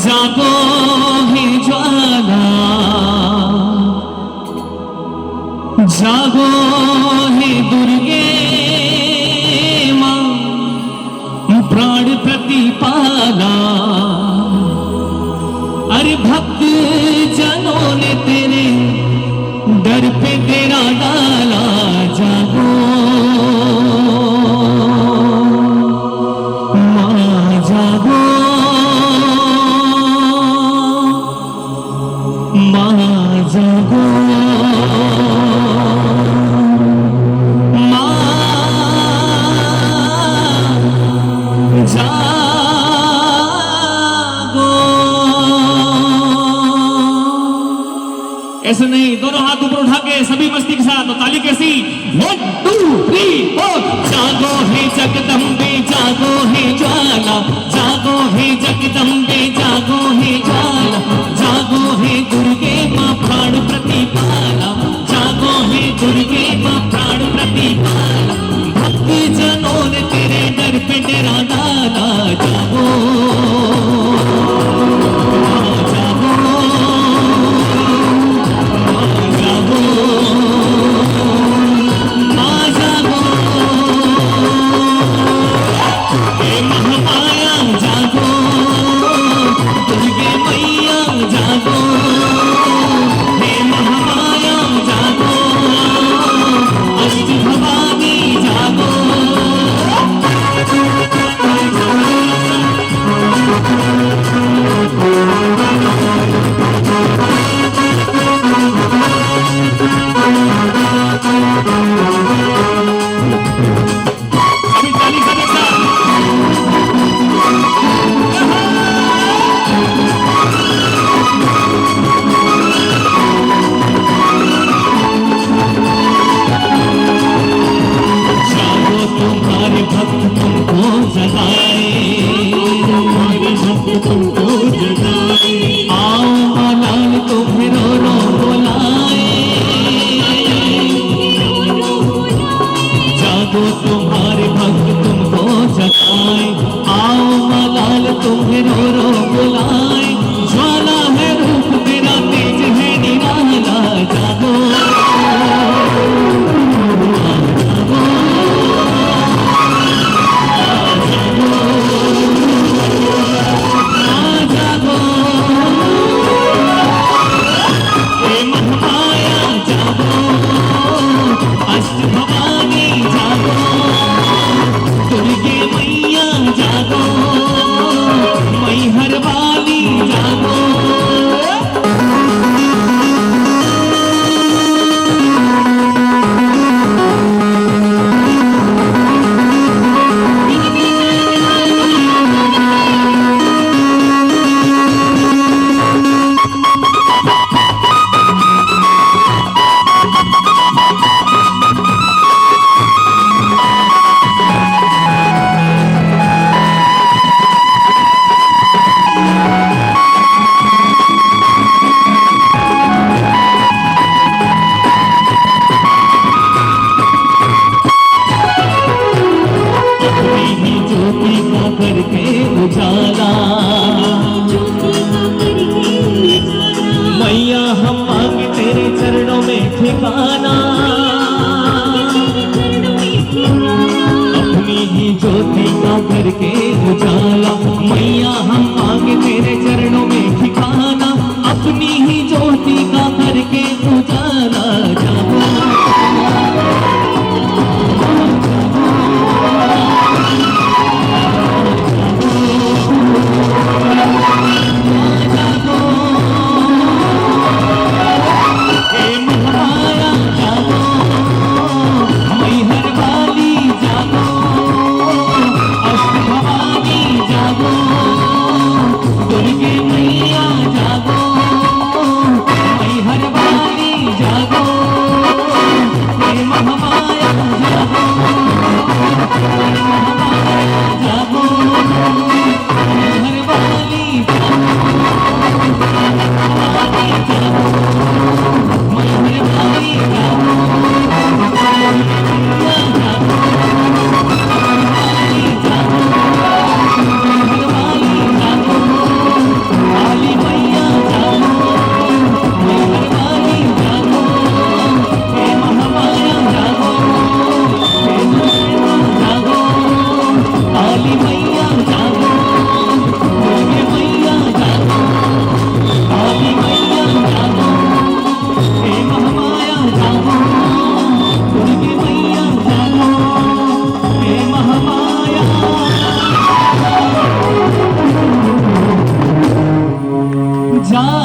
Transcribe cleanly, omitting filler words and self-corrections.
जागो हे ज्वाला, जागो हे दुर्गे मां, प्राण प्रतिपाला। अरे भक्त जनों ने तेरे दर पे तेरा डाला, जागो मां जागो, मां जागो, मां जागो। ऐसे नहीं, दोनों हाथ ऊपर उठा के सभी मस्ती के साथ, तो ताली कैसी? 1 2 3 4। जागो हे जगदम्बे, जागो हे ज्वाला, जागो हे जगदम्बे, जागो हे ज्वाला, जागो हे दुर्गे मां प्राण प्रतिपाला, जागो हे दुर्गे मां प्राण प्रतिपाला। भक्त जनों ने तेरे दर पे डेरा डाला, जागो तुम्हारे भक्त तुमको जगाए, आओ मलाल तुम्हें रो रो बुलाए, ज्वाला है रूप तेरा, तेज है निराला, जागो जागो, हे महामाया जागो, अष्ट भवानी जागो, दुर्गे मैया जागो, मैहर वाली जागो। करके उजाला, मैया हम मांगे तेरे चरणों में ठिकाना, अपनी ही ज्योति का करके उजाला, मैया हम मांगे तेरे चरणों में ठिकाना, अपनी ही ज्योति का करके उजाला, जागो दुर्गे मैया जागो, मैहर वाली जागो। जागो